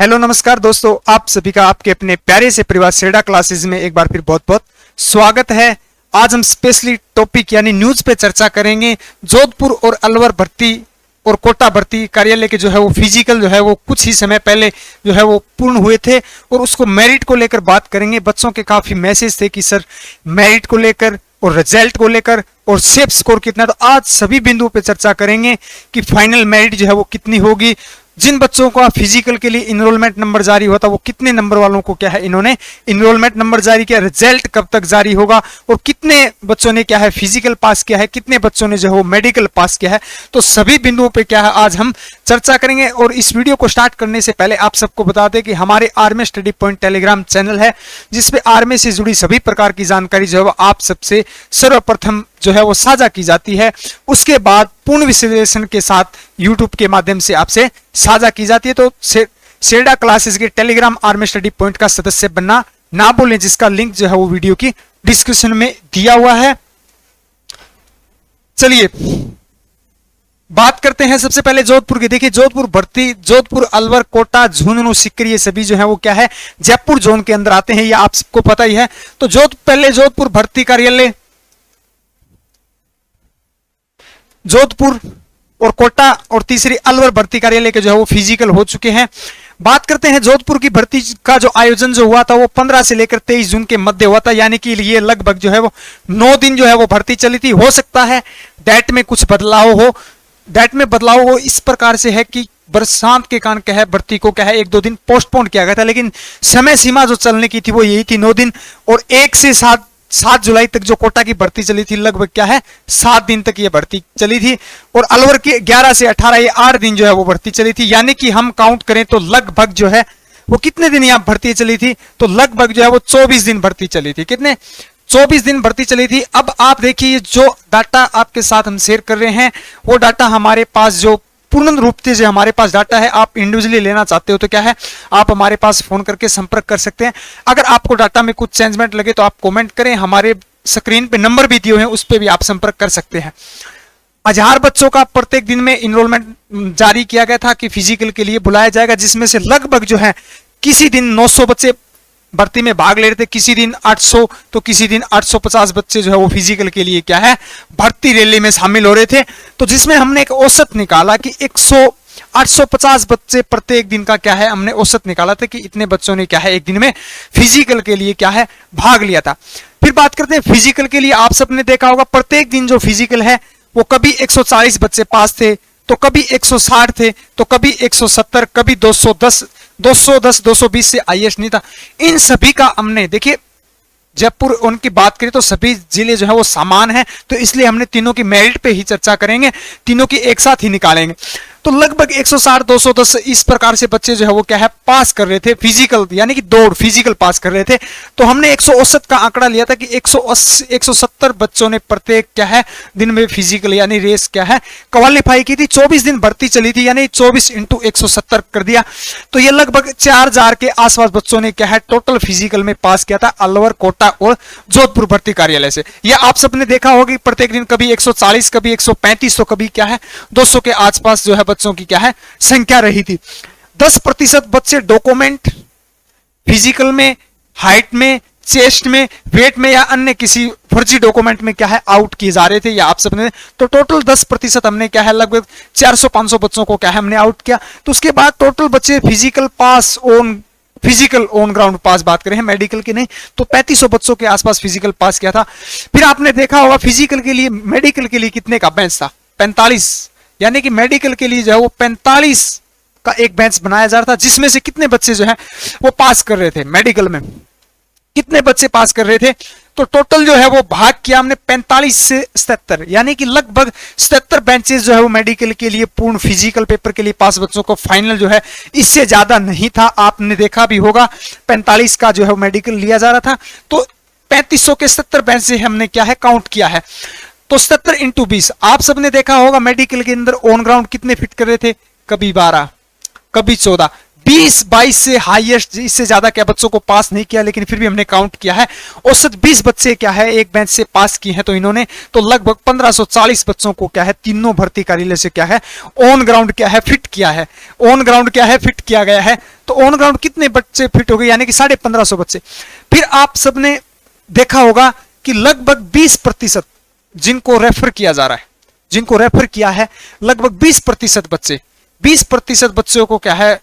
Hello नमस्कार दोस्तों, आप सभी का आपके अपने प्यारे से परिवार सेडा क्लासेस में एक बार फिर बहुत बहुत स्वागत है। आज हम स्पेशली टॉपिक यानी न्यूज पे चर्चा करेंगे। जोधपुर और अलवर भर्ती और कोटा भर्ती कार्यालय के जो है वो फिजिकल जो है वो कुछ ही समय पहले जो है वो पूर्ण हुए थे और उसको मेरिट को लेकर बात करेंगे। बच्चों के काफी मैसेज थे कि सर मेरिट को लेकर और रिजल्ट को लेकर और सेफ स्कोर कितना, तो आज सभी बिंदुओं पे चर्चा करेंगे कि फाइनल मेरिट जो है वो कितनी होगी। जिन बच्चों का फिजिकल के लिए इनरोलमेंट नंबर जारी होता वो कितने नंबर वालों को क्या है इन्होंने इनरोलमेंट नंबर जारी किया, रिजल्ट कब तक जारी होगा और कितने बच्चों ने क्या है फिजिकल पास किया है, कितने बच्चों ने जो है मेडिकल पास किया है। तो सभी बिंदुओं पे क्या है आज हम चर्चा करेंगे। और इस वीडियो को स्टार्ट करने से पहले आप सबको बता दें कि हमारे army study point Telegram channel है जिसपे आर्मी से जुड़ी सभी प्रकार की जानकारी जो है आप सबसे सर्वप्रथम जो है वो साझा की जाती है, उसके बाद पूर्ण विश्लेषण के साथ यूट्यूब के माध्यम से आपसे साझा की जाती है। तो सेडा क्लासेस के टेलीग्राम आर्मी स्टडी पॉइंट का सदस्य बनना ना भूलें, जिसका लिंक जो है वो वीडियो की डिस्क्रिप्शन में दिया हुआ है। चलिए बात करते हैं सबसे पहले जोधपुर की। देखिए जोधपुर भर्ती, जोधपुर, अलवर, कोटा, झुंझुनू, सिकरी, ये सभी जो है वो क्या है जयपुर जोन के अंदर आते हैं, ये आप सबको पता ही है। तो पहले जोधपुर भर्ती कार्यालय, जोधपुर और कोटा और तीसरी अलवर भर्ती कार्यालय के जो है वो फिजिकल हो चुके हैं। बात करते हैं जोधपुर की भर्ती का जो आयोजन जो हुआ था वो 15 से लेकर 23 जून के मध्य हुआ था, यानी कि ये लगभग जो है वो 9 दिन जो है वो भर्ती चली थी। हो सकता है डेट में कुछ बदलाव हो, डेट में बदलाव हो इस प्रकार से है कि बरसात के कारण क्या है भर्ती को क्या है 1-2 दिन पोस्टपोन किया गया था, लेकिन समय सीमा जो चलने की थी वो यही थी 9 दिन। और 1 से 7 जुलाई तक जो कोटा की भर्ती चली थी लगभग क्या है 7 दिन तक ये भर्ती चली थी। और अलवर की 11 से 18 ये 8 दिन जो है वो भर्ती चली थी, यानी कि हम काउंट करें तो लगभग जो है वो कितने दिन यहाँ भर्ती चली थी, तो लगभग जो है वो 24 दिन भर्ती चली थी। कितने 24 दिन भर्ती चली थी। अब आप देखिए जो डाटा आपके साथ हम शेयर कर रहे हैं वो डाटा हमारे पास जो पूर्ण रूप से हमारे पास डाटा है, आप इंडिविजुअली लेना चाहते हो तो क्या है आप हमारे पास फोन करके संपर्क कर सकते हैं। अगर आपको डाटा में कुछ चेंजमेंट लगे तो आप कमेंट करें, हमारे स्क्रीन पे नंबर भी दिए हुए हैं उस पर भी आप संपर्क कर सकते हैं। 1000 बच्चों का प्रत्येक दिन में इनरोलमेंट जारी किया गया था कि फिजिकल के लिए बुलाया जाएगा, जिसमें से लगभग जो है किसी दिन 900 बच्चे भर्ती में भाग ले रहे थे, किसी दिन 800 तो किसी दिन 850 बच्चे जो है वो फिजिकल के लिए क्या है भर्ती रैली में शामिल हो रहे थे। तो जिसमें हमने एक औसत निकाला कि 850 बच्चे प्रत्येक दिन का क्या है हमने औसत निकाला था कि इतने बच्चों ने क्या है एक दिन में फिजिकल के लिए क्या है भाग लिया था। फिर बात करते हैं फिजिकल के लिए। आप सबने देखा होगा प्रत्येक दिन जो फिजिकल है वो कभी 140 बच्चे पास थे, तो कभी 160 थे, तो कभी 170, कभी 210, 220 से हाईएस्ट नहीं था। इन सभी का हमने देखिए जयपुर उनकी बात करें तो सभी जिले जो है वो समान है, तो इसलिए हमने तीनों की मेरिट पे ही चर्चा करेंगे, तीनों की एक साथ ही निकालेंगे। तो लगभग 160, 210 इस प्रकार से बच्चे जो है वो क्या है पास कर रहे थे फिजिकल, यानी कि दौड़ फिजिकल पास कर रहे थे। तो हमने 169 का आंकड़ा लिया था कि 170 बच्चों ने प्रत्येक क्या है दिन में फिजिकल यानी रेस क्या है क्वालिफाई की थी। 24 दिन भर्ती चली थी, यानी 24 × 170 कर दिया, तो ये लगभग 4000 के आसपास बच्चों ने क्या है टोटल फिजिकल में पास किया था अलवर, कोटा और जोधपुर भर्ती कार्यालय से। ये आप सबने देखा होगा प्रत्येक दिन कभी 140, कभी 135, तो कभी क्या है 200 के आसपास जो है बच्चों की क्या है संख्या रही थी। 10% बच्चे डॉक्यूमेंट फिजिकल में, हाइट में, चेस्ट में, वेट में या अन्य किसी फर्जी डॉक्यूमेंट में क्या है आउट किए जा रहे थे, या आप सबने। तो टोटल 10% हमने क्या है लगभग 400-500 बच्चों को क्या है हमने आउट किया। तो उसके बाद टोटल बच्चे physical pass physical on ground pass बात करें मेडिकल की नहीं, तो 3500 बच्चों के आसपास फिजिकल पास किया था। फिर आपने देखा होगा फिजिकल के लिए मेडिकल के लिए कितने का बेंच था 45, यानी कि मेडिकल के लिए जो है वो 45 का एक बेंच बनाया जा रहा था, जिसमें से कितने बच्चे जो है वो पास कर रहे थे मेडिकल में, कितने बच्चे पास कर रहे थे। तो टोटल जो है वो भाग किया हमने 45 से 77, यानी कि लगभग 77 बेंचेस जो है वो मेडिकल के लिए पूर्ण फिजिकल पेपर के लिए पास बच्चों को फाइनल जो है इससे ज्यादा नहीं था। आपने देखा भी होगा 45 का जो है मेडिकल लिया जा रहा था, तो 3500 के 77 बेंच से हमने क्या है काउंट किया है। तो 77 × 20 आप सबने देखा होगा मेडिकल के अंदर ऑन ग्राउंड कितने फिट कर रहे थे, कभी 12, कभी 14, 20-22 से हाईएस्ट, इससे ज्यादा क्या बच्चों को पास नहीं किया, लेकिन फिर भी हमने काउंट किया है औसत 20 बच्चे क्या है एक बेंच से पास किए हैं। तो इन्होंने तो लगभग 1540 बच्चों को क्या है तीनों भर्ती कार्यालय से क्या है ऑन ग्राउंड क्या है फिट किया है, ऑन ग्राउंड क्या है फिट किया गया है। तो ऑन ग्राउंड कितने बच्चे फिट हो गए, यानी कि 1550 बच्चे। फिर आप सबने देखा होगा कि लगभग 20% जिनको रेफर किया जा रहा है, जिनको रेफर किया है लगभग 20% बच्चे, 20% बच्चों को क्या है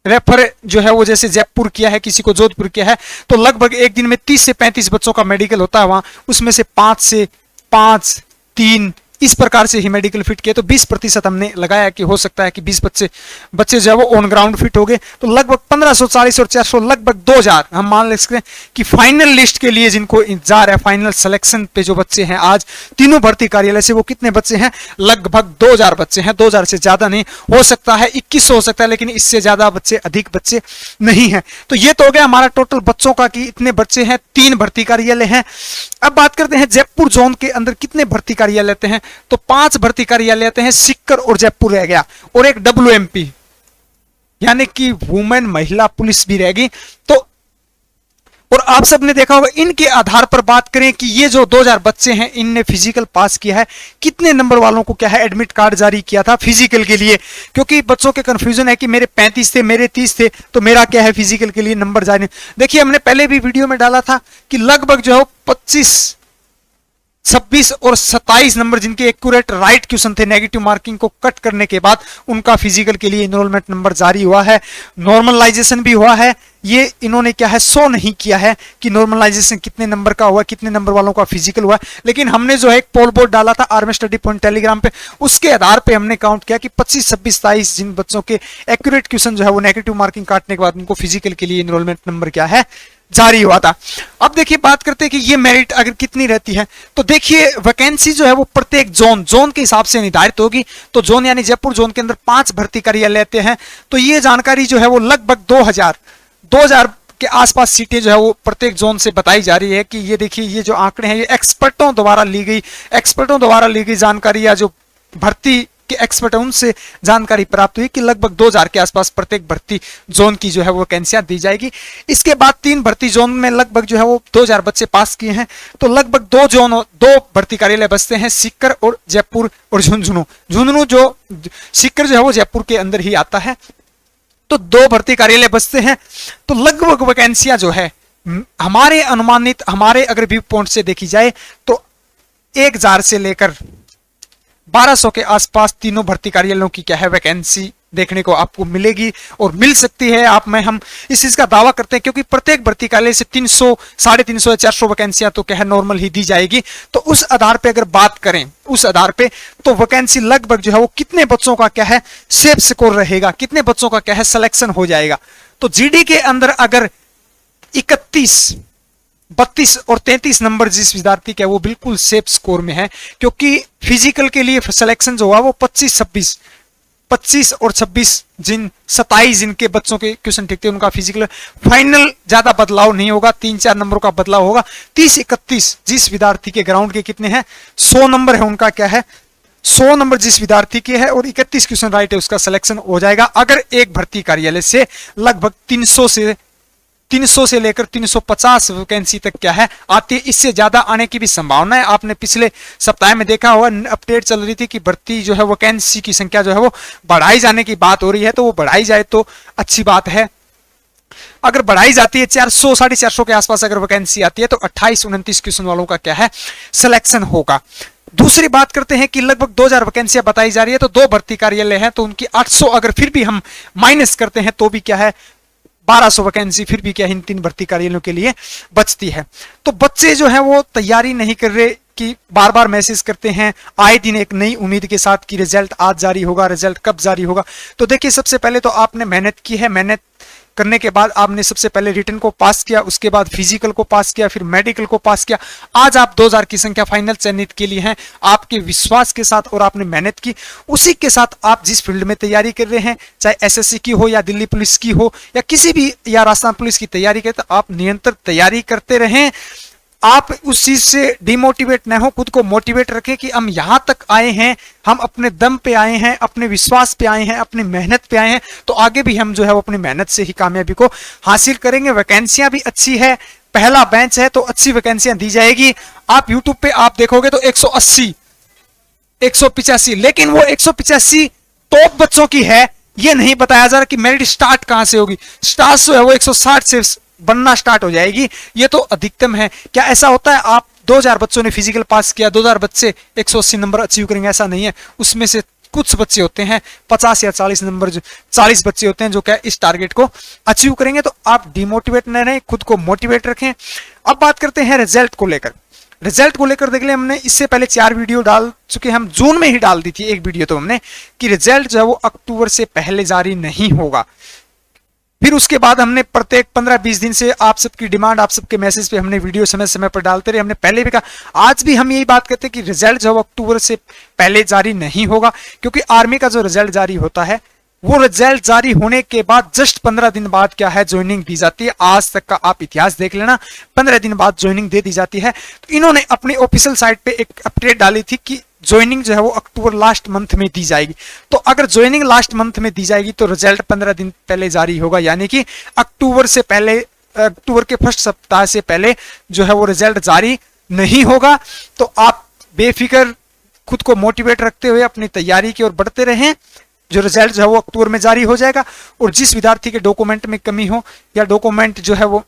रेफर जो है वो जैसे जयपुर किया है, किसी को जोधपुर किया है। तो लगभग एक दिन में 30 से 35 बच्चों का मेडिकल होता है वहां, उसमें से 5 से 5 3 इस प्रकार से ही मेडिकल फिट किए। तो 20% हमने लगाया कि हो सकता है कि 20 बच्चे जो है वो ऑन ग्राउंड फिट हो गए। तो लगभग 1540 और 400 लगभग 2000 हम मान ले सकते हैं कि फाइनल लिस्ट के लिए जिनको इंतजार है, फाइनल सिलेक्शन पे जो बच्चे हैं आज तीनों भर्ती कार्यालय से, वो कितने बच्चे हैं, लगभग 2000 बच्चे हैं। 2000 से ज्यादा नहीं, हो सकता है 2100 हो सकता है, लेकिन इससे ज्यादा बच्चे, अधिक बच्चे नहीं है। तो ये तो हो गया हमारा टोटल बच्चों का कि इतने बच्चे हैं, 3 भर्ती कार्यालय हैं। अब बात करते हैं जयपुर जोन के अंदर कितने भर्ती कार्यालय आते हैं। तो 5 भर्ती कार्यालय आते हैं, सिक्कर और जयपुर रह गया, और एक WMP यानी कि वुमेन महिला पुलिस भी रहेगी। तो और आप सबने देखा होगा, इनके आधार पर बात करें कि ये जो 2000 बच्चे हैं इनने फिजिकल पास किया है, कितने नंबर वालों को क्या है एडमिट कार्ड जारी किया था फिजिकल के लिए, क्योंकि बच्चों के कंफ्यूजन है कि मेरे 35 थे, मेरे 30 थे, तो मेरा क्या है फिजिकल के लिए नंबर जारी। देखिए हमने पहले भी वीडियो में डाला था कि लगभग जो है 25 26 और 27 नंबर जिनके एक्यूरेट राइट क्वेश्चन थे, नेगेटिव मार्किंग को कट करने के बाद उनका फिजिकल के लिए इनरोलमेंट नंबर जारी हुआ है, नॉर्मलाइजेशन भी हुआ है। ये इन्होंने क्या है शो नहीं किया है कि नॉर्मलाइजेशन कितने नंबर का हुआ, कितने नंबर वालों का फिजिकल हुआ, लेकिन हमने जो है एक पोल बोर्ड डाला था आर्मी स्टडी पॉइंट टेलीग्राम पे, उसके आधार पे हमने काउंट किया कि 25 26 27 जिन बच्चों के एक्यूरेट क्वेश्चन जो है वो नेगेटिव मार्किंग काटने के बाद उनको फिजिकल के लिए इनरोलमेंट नंबर क्या है जारी हुआ था। अब देखिए बात करते हैं कि ये मेरिट अगर कितनी रहती है। तो देखिए वैकेंसी जो है वो प्रत्येक जोन के हिसाब से निर्धारित होगी। तो जोन यानी जयपुर जोन के अंदर 5 भर्ती कार्यालय लेते हैं। तो ये जानकारी जो है वो लगभग 2000 के आसपास सीटें जो है वो प्रत्येक जोन से बताई जा रही है कि ये देखिए ये जो आंकड़े हैं ये एक्सपर्टों द्वारा ली गई जानकारी, या जो भर्ती के एक्सपर्ट है उनसे जानकारी प्राप्त हुई कि लगभग 2000 के आसपास प्रत्येक भर्ती जोन की जो है वो वैकेंसियां दी जाएगी। इसके बाद 3 भर्ती जोन में लगभग जो है वो 2000 बच्चे पास किए हैं। तो लगभग 2 भर्ती कार्यालय बचते हैं, सीकर और जयपुर और झुंझुनू जो सीकर जो है वो जयपुर के अंदर ही आता है। तो 2 भर्ती कार्यालय बचते हैं। तो लगभग वैकेंसियां जो है हमारे अनुमानित, हमारे अगर व्यू पॉइंट से देखी जाए तो 1000 से लेकर 1200 के आसपास तीनों भर्ती कार्यालयों की क्या है वैकेंसी देखने को आपको मिलेगी और मिल सकती है। हम इस चीज का दावा करते हैं क्योंकि प्रत्येक भर्ती कार्यालय से 300 350 या 400 वैकेंसियां तो क्या है नॉर्मल ही दी जाएगी। तो उस आधार पे अगर बात करें, उस आधार पे तो वैकेंसी लगभग जो है वो कितने बच्चों का क्या है सेफ स्कोर रहेगा, कितने बच्चों का क्या है सिलेक्शन हो जाएगा। तो जीडी के अंदर अगर 31 32 और 33 नंबर जिस विद्यार्थी के वो बिल्कुल सेफ स्कोर में है, क्योंकि फिजिकल के लिए सिलेक्शन जो हुआ वो 25 और 26 जिनके बच्चों के क्वेश्चन ठीक थे उनका फिजिकल फाइनल ज्यादा बदलाव नहीं होगा, 3-4 नंबरों का बदलाव होगा। 30-31 जिस विद्यार्थी के ग्राउंड के कितने हैं 100 नंबर है उनका क्या है 100 नंबर जिस विद्यार्थी के है और 31 क्वेश्चन राइट है उसका सिलेक्शन हो जाएगा। अगर एक भर्ती कार्यालय से लगभग 300 से लेकर 350 वैकेंसी तक क्या है आती है, इससे ज्यादा आने की भी संभावना है। आपने पिछले सप्ताह में देखा होगा अपडेट चल रही थी कि भर्ती जो है वैकेंसी की संख्या जो है वो बढ़ाई जाने की बात हो रही है, तो वो बढ़ाई जाए तो अच्छी बात है। अगर बढ़ाई जाती है 400 450 के आसपास अगर वैकेंसी आती है तो 28-29 क्वेश्चन वालों का क्या है सिलेक्शन होगा। दूसरी बात करते हैं कि लगभग 2000 वैकेंसियां बताई जा रही है, तो 2 भर्ती कार्यालय हैं तो उनकी 800 अगर फिर भी हम माइनस करते हैं तो भी क्या है 1200 वैकेंसी फिर भी क्या इन 3 भर्ती कार्यालयों के लिए बचती है। तो बच्चे जो है वो तैयारी नहीं कर रहे कि बार बार मैसेज करते हैं आए दिन एक नई उम्मीद के साथ कि रिजल्ट आज जारी होगा, रिजल्ट कब जारी होगा। तो देखिए सबसे पहले तो आपने मेहनत की है, मेहनत करने के बाद आपने सबसे पहले रिटन को पास किया, उसके बाद फिजिकल को पास किया, फिर मेडिकल को पास किया। आज आप 2000 की संख्या फाइनल चयनित के लिए हैं, आपके विश्वास के साथ और आपने मेहनत की, उसी के साथ आप जिस फील्ड में तैयारी कर रहे हैं, चाहे एसएससी की हो या दिल्ली पुलिस की हो या किसी भी या राजस्थान पुलिस की तैयारी करें, तो आप निरंतर तैयारी करते रहें। आप उस चीज से डिमोटिवेट न हो, खुद को मोटिवेट रखें कि हम यहां तक आए हैं, हम अपने दम पे आए हैं, अपने विश्वास पे आए हैं, अपनी मेहनत पे आए हैं, तो आगे भी हम जो है वो अपनी मेहनत से ही कामयाबी को हासिल करेंगे। वैकेंसियां भी अच्छी है, पहला बेंच है तो अच्छी वैकेंसियां दी जाएगी। आप यूट्यूब पे आप देखोगे तो 180, 185, लेकिन वो 185 टॉप बच्चों की है, ये नहीं बताया जा रहा कि मेरिट स्टार्ट कहां से होगी। स्टार्ट जो है वो 160 से बनना स्टार्ट हो जाएगी, ये तो अधिकतम है। क्या ऐसा होता है आप 2000 बच्चों ने फिजिकल पास किया, 2000 बच्चे 180 नंबर अचीव करेंगे? ऐसा नहीं है। उसमें से कुछ बच्चे होते हैं 50 या 40 नंबर, जो 40 बच्चे होते हैं जो क्या इस टारगेट को अचीव करेंगे। तो आप डिमोटिवेट न रहें, खुद को मोटिवेट रखें। अब बात करते हैं रिजल्ट को लेकर। रिजल्ट को लेकर देख ले, हमने इससे पहले 4 वीडियो डाल चुके, हम जून में ही डाल दी थी एक वीडियो तो हमने, कि रिजल्ट जो है वो अक्टूबर से पहले जारी नहीं होगा। फिर उसके बाद हमने प्रत्येक 15-20 दिन से आप सबकी डिमांड, आप सबके मैसेज पे हमने वीडियो समय समय पर डालते रहे। हमने पहले भी कहा, आज भी हम यही बात करते हैं कि रिजल्ट जो अक्टूबर से पहले जारी नहीं होगा, क्योंकि आर्मी का जो रिजल्ट जारी होता है वो रिजल्ट जारी होने के बाद जस्ट 15 दिन बाद क्या है, ज्वाइनिंग दी जाती है। आज तक का आप इतिहास देख लेना, 15 दिन बाद ज्वाइनिंग दे दी जाती है। तो इन्होंने अपनी ऑफिशियल साइट पे एक अपडेट डाली थी कि ज्वाइनिंग जो है वो अक्टूबर लास्ट मंथ में दी जाएगी। तो अगर ज्वाइनिंग लास्ट मंथ में दी जाएगी तो रिजल्ट 15 दिन पहले जारी होगा, यानी कि अक्टूबर से पहले, अक्टूबर के फर्स्ट सप्ताह से पहले जो है वो रिजल्ट जारी नहीं होगा। तो आप बेफिक्र खुद को मोटिवेट रखते हुए अपनी तैयारी की ओर बढ़ते रहें। जो रिजल्ट जो है वो अक्टूबर में जारी हो जाएगा। और जिस विद्यार्थी के डॉक्यूमेंट में कमी हो या डॉक्यूमेंट जो है वो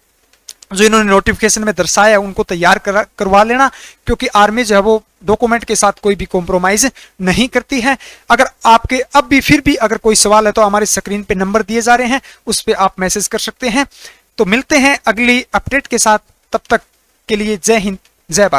जो इन्होंने नोटिफिकेशन में दर्शाया उनको तैयार करवा लेना, क्योंकि आर्मी जो है वो डॉक्यूमेंट के साथ कोई भी कॉम्प्रोमाइज नहीं करती है। अगर आपके अब भी फिर भी अगर कोई सवाल है तो हमारे स्क्रीन पे नंबर दिए जा रहे हैं, उस पर आप मैसेज कर सकते हैं। तो मिलते हैं अगली अपडेट के साथ, तब तक के लिए जय हिंद, जय भारत।